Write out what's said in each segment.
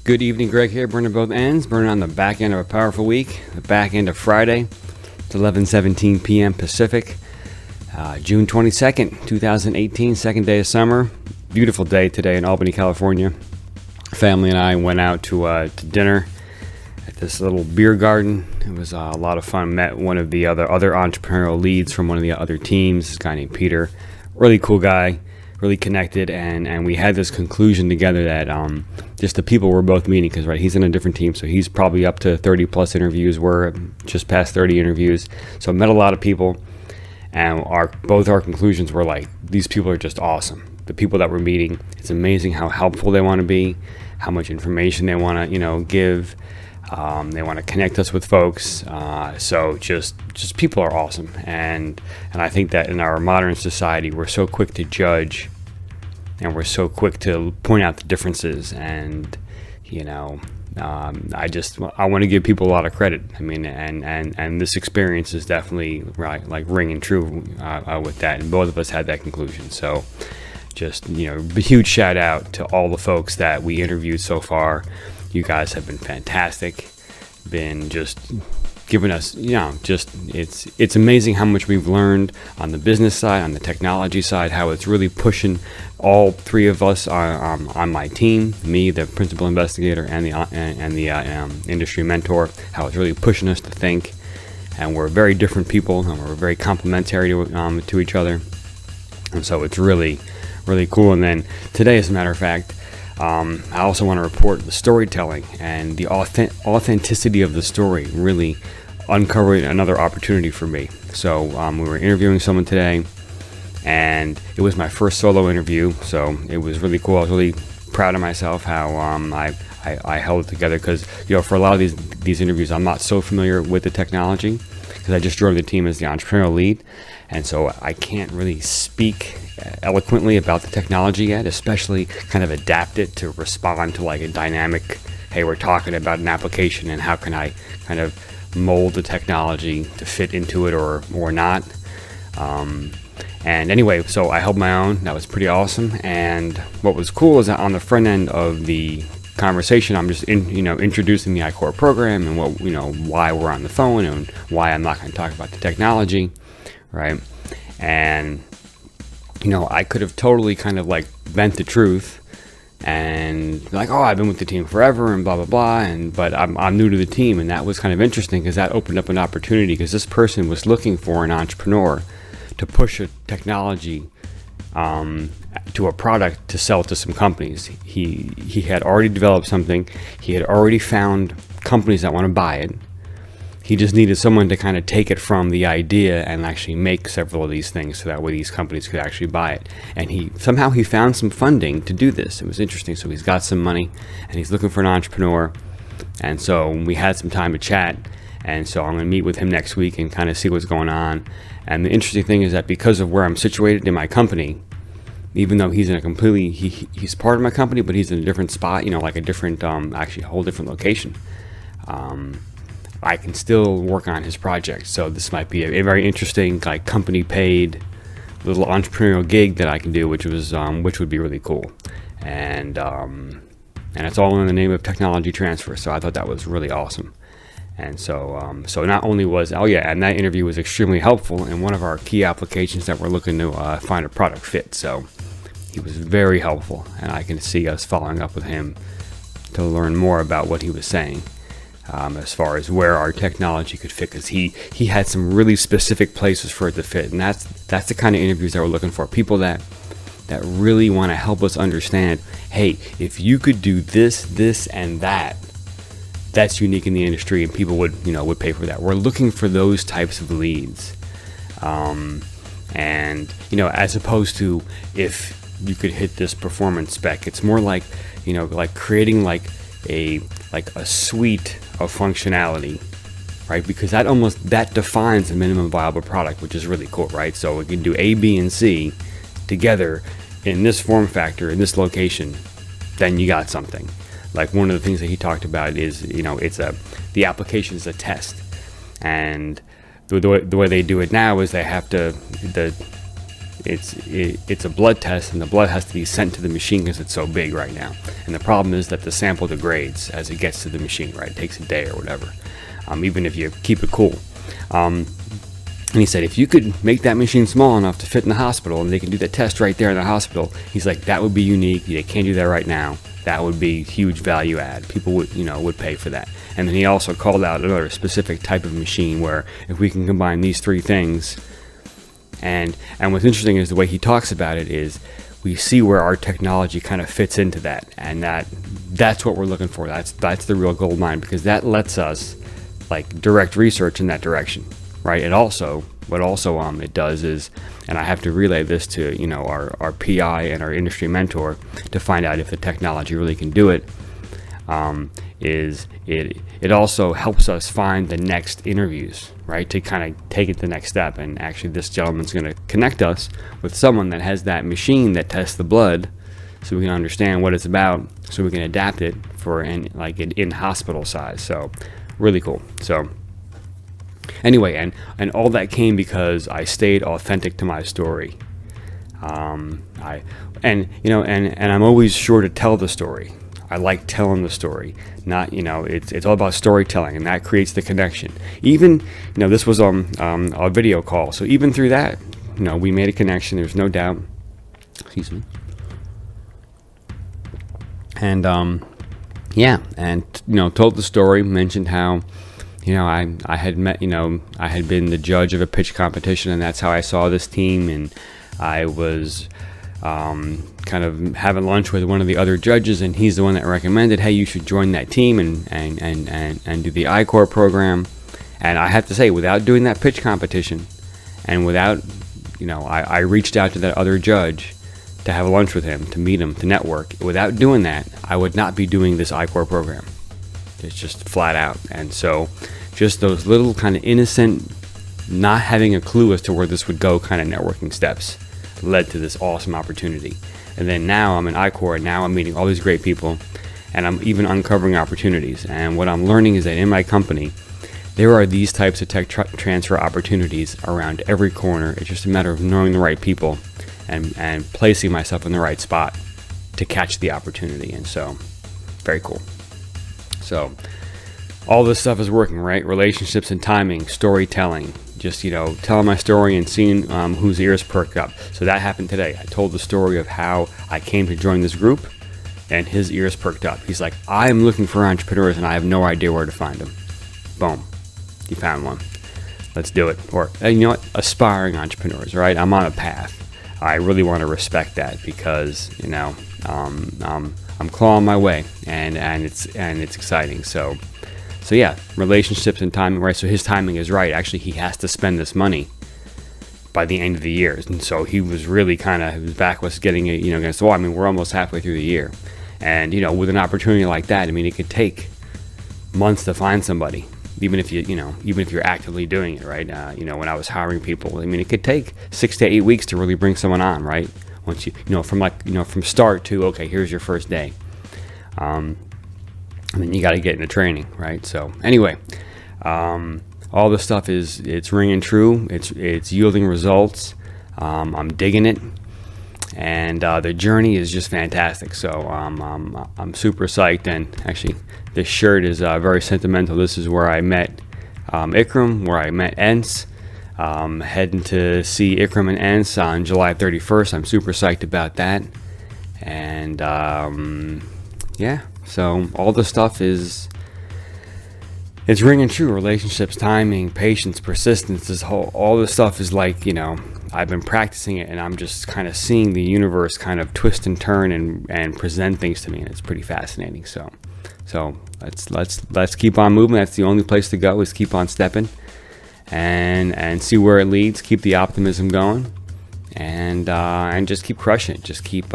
Good evening, Greg here, burning both ends, burning on the back end of a powerful week, the back end of Friday. It's 11:17 p.m. Pacific, June 22nd, 2018, second day of summer. Beautiful day today in Albany, California. Family and I went out to dinner at this little beer garden. It was a lot of fun. Met one of the other entrepreneurial leads from one of the other teams, this guy named Peter. Really cool guy, really connected, and we had this conclusion together that just the people we're both meeting, because he's in a different team, so he's probably up to 30 plus interviews. We're just past 30 interviews, so I met a lot of people, and both our conclusions were like, these people are just awesome. The people that we're meeting, it's amazing how helpful they want to be, how much information they want to give. They want to connect us with folks. So just people are awesome, and I think that in our modern society, we're so quick to judge, and we're so quick to point out the differences. And I want to give people a lot of credit. I mean, and this experience is definitely like ringing true with that. And both of us had that conclusion. So just a huge shout out to all the folks that we interviewed so far. You guys have been fantastic. Been just giving us, it's amazing how much we've learned on the business side, on the technology side, how it's really pushing all three of us on my team, me, the principal investigator, and the industry mentor, how it's really pushing us to think. And we're very different people, and we're very complementary to each other. And so it's really, really cool. And then today, as a matter of fact, I also want to report the storytelling and the authenticity of the story really uncovered another opportunity for me. So we were interviewing someone today, and it was my first solo interview, so it was really cool. I was really proud of myself how I held it together, because for a lot of these interviews, I'm not so familiar with the technology, because I just joined the team as the entrepreneurial lead, and so I can't really speak eloquently about the technology yet, especially kind of adapt it to respond to like a dynamic, hey, we're talking about an application, and how can I kind of mold the technology to fit into it or not. And anyway, so I held my own. That was pretty awesome. And what was cool is that on the front end of the conversation, I'm just introducing the iCore program and what why we're on the phone and why I'm not going to talk about the technology, right? And I could have totally kind of like bent the truth and like, oh, I've been with the team forever and blah blah blah, but I'm new to the team. And that was kind of interesting, because that opened up an opportunity, because this person was looking for an entrepreneur to push a technology to a product to sell to some companies. He had already developed something. He had already found companies that want to buy it. He just needed someone to kind of take it from the idea and actually make several of these things, so that way these companies could actually buy it. And he found some funding to do this. It was interesting. So he's got some money, and he's looking for an entrepreneur. And so we had some time to chat. And so I'm going to meet with him next week and kind of see what's going on. And the interesting thing is that because of where I'm situated in my company, even though he's in he's part of my company, but he's in a different spot, like a different, actually a whole different location. I can still work on his project. So this might be a very interesting, like, company paid little entrepreneurial gig that I can do, which would be really cool. And it's all in the name of technology transfer. So I thought that was really awesome. And so not only and that interview was extremely helpful in one of our key applications that we're looking to find a product fit. So he was very helpful, and I can see us following up with him to learn more about what he was saying. As far as where our technology could fit, because he had some really specific places for it to fit, and that's the kind of interviews that we're looking for. People that really want to help us understand, hey, if you could do this, and that's unique in the industry, and people would pay for that. We're looking for those types of leads, and as opposed to if you could hit this performance spec, it's more like like creating like a suite of functionality, right? Because that defines a minimum viable product, which is really cool, right? So we can do A, B, and C together in this form factor, in this location, then you got something. Like one of the things that he talked about is, the application is a test, and the way they do it now is they have to it's a blood test, and the blood has to be sent to the machine because it's so big right now. And the problem is that the sample degrades as it gets to the machine, right? It takes a day or whatever, even if you keep it cool. And he said, if you could make that machine small enough to fit in the hospital, and they can do that test right there in the hospital, he's like, that would be unique. They can't do that right now. That would be huge value add. People would pay for that. And then he also called out another specific type of machine where if we can combine these three things, and what's interesting is the way he talks about it is we see where our technology kind of fits into that, and that's what we're looking for. That's the real gold mine, because that lets us like direct research in that direction, right? And also what it does is, and I have to relay this to our PI and our industry mentor to find out if the technology really can do it, is it also helps us find the next interviews, right, to kind of take it the next step. And actually this gentleman's going to connect us with someone that has that machine that tests the blood, so we can understand what it's about, so we can adapt it for an in-hospital size. So really cool. So anyway, and all that came because I stayed authentic to my story. I'm always sure to tell the story. I like telling the story. Not, it's all about storytelling, and that creates the connection. Even, this was a video call, so even through that, we made a connection. There's no doubt. Excuse me. And told the story. Mentioned how, I had met, I had been the judge of a pitch competition, and that's how I saw this team, and I was kind of having lunch with one of the other judges, and he's the one that recommended, hey, you should join that team and do the I-Corps program. And I have to say, without doing that pitch competition, and without, I reached out to that other judge to have lunch with him, to meet him, to network. Without doing that, I would not be doing this I-Corps program. It's just flat out. And so just those little kind of innocent, not having a clue as to where this would go kind of networking steps led to this awesome opportunity. And then now I'm in I-Corps, and now I'm meeting all these great people, and I'm even uncovering opportunities. And what I'm learning is that in my company, there are these types of tech transfer opportunities around every corner. It's just a matter of knowing the right people and placing myself in the right spot to catch the opportunity. And so, very cool. So, all this stuff is working, right? Relationships and timing, storytelling, just, telling my story and seeing whose ears perk up. So that happened today. I told the story of how I came to join this group, and his ears perked up. He's like, I'm looking for entrepreneurs, and I have no idea where to find them. Boom. You found one. Let's do it. Or, aspiring entrepreneurs, right? I'm on a path. I really want to respect that because, I'm clawing my way, and it's exciting. So yeah, relationships and timing, right? So his timing is right. Actually, he has to spend this money by the end of the year, and so he was really his back was getting against the wall. I mean, we're almost halfway through the year, and with an opportunity like that, it could take months to find somebody, even if you're actively doing it, right? When I was hiring people, it could take 6 to 8 weeks to really bring someone on, right? Once from start to, okay, here's your first day. And then you got to get into training, right? So anyway, all this stuff it's ringing true. It's yielding results. I'm digging it, and the journey is just fantastic. So I'm super psyched. And actually, this shirt is very sentimental. This is where I met Ikram, where I met Ence. Heading to see Ikram and Ence on July 31st. I'm super psyched about that. And yeah. So all the stuff it's ringing true. Relationships, timing, patience, persistence. All this stuff is like, I've been practicing it, and I'm just kind of seeing the universe kind of twist and turn and present things to me, and it's pretty fascinating. So let's keep on moving. That's the only place to go, is keep on stepping and see where it leads. Keep the optimism going, and just keep crushing it. Just keep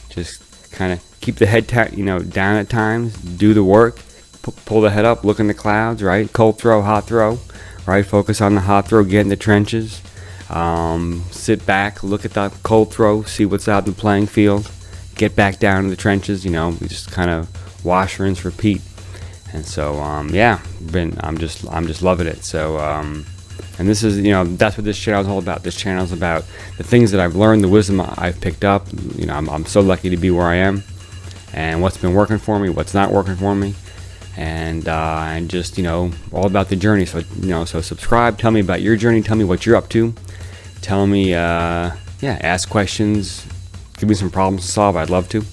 just kind of keep the head down at times, do the work, pull the head up, look in the clouds, right? Cold throw, hot throw, right? Focus on the hot throw, get in the trenches, sit back, look at the cold throw, see what's out in the playing field, get back down in the trenches, we just kind of wash, rinse, repeat. And so, I'm just loving it. So, And this is, that's what this channel is all about. This channel is about the things that I've learned, the wisdom I've picked up. I'm so lucky to be where I am, and what's been working for me, what's not working for me, and just all about the journey. So so subscribe, tell me about your journey, tell me what you're up to, tell me ask questions, give me some problems to solve. I'd love to.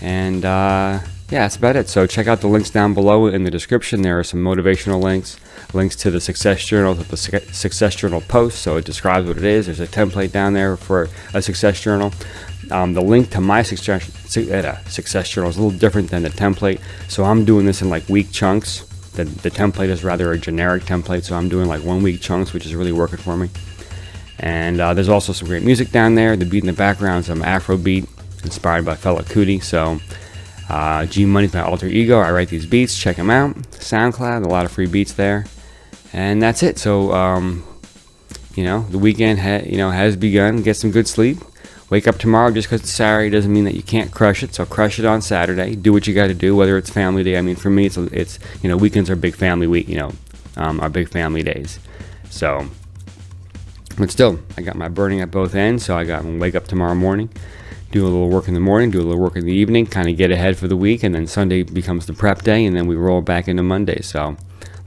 And that's about it. So check out the links down below in the description. There are some motivational links to the Success Journal, to the Success Journal post, so it describes what it is. There's a template down there for a Success Journal. The link to my Success Journal is a little different than the template, so I'm doing this in like week chunks. The template is rather a generic template, so I'm doing like 1 week chunks, which is really working for me. And there's also some great music down there. The beat in the background is some Afro beat inspired by fellow Hoodie. So G Money's my alter ego. I write these beats. Check them out. SoundCloud, a lot of free beats there. And that's it. So the weekend has begun. Get some good sleep. Wake up tomorrow. Just because it's Saturday doesn't mean that you can't crush it. So crush it on Saturday. Do what you got to do, whether it's family day. I mean, for me, it's weekends are big family week. Are big family days. So, but still, I got my burning at both ends. So I got to wake up tomorrow morning, do a little work in the morning, do a little work in the evening, kind of get ahead for the week, and then Sunday becomes the prep day, and then we roll back into Monday. So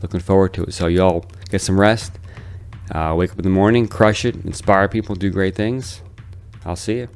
looking forward to it. So y'all get some rest, wake up in the morning, crush it, inspire people, do great things. I'll see you.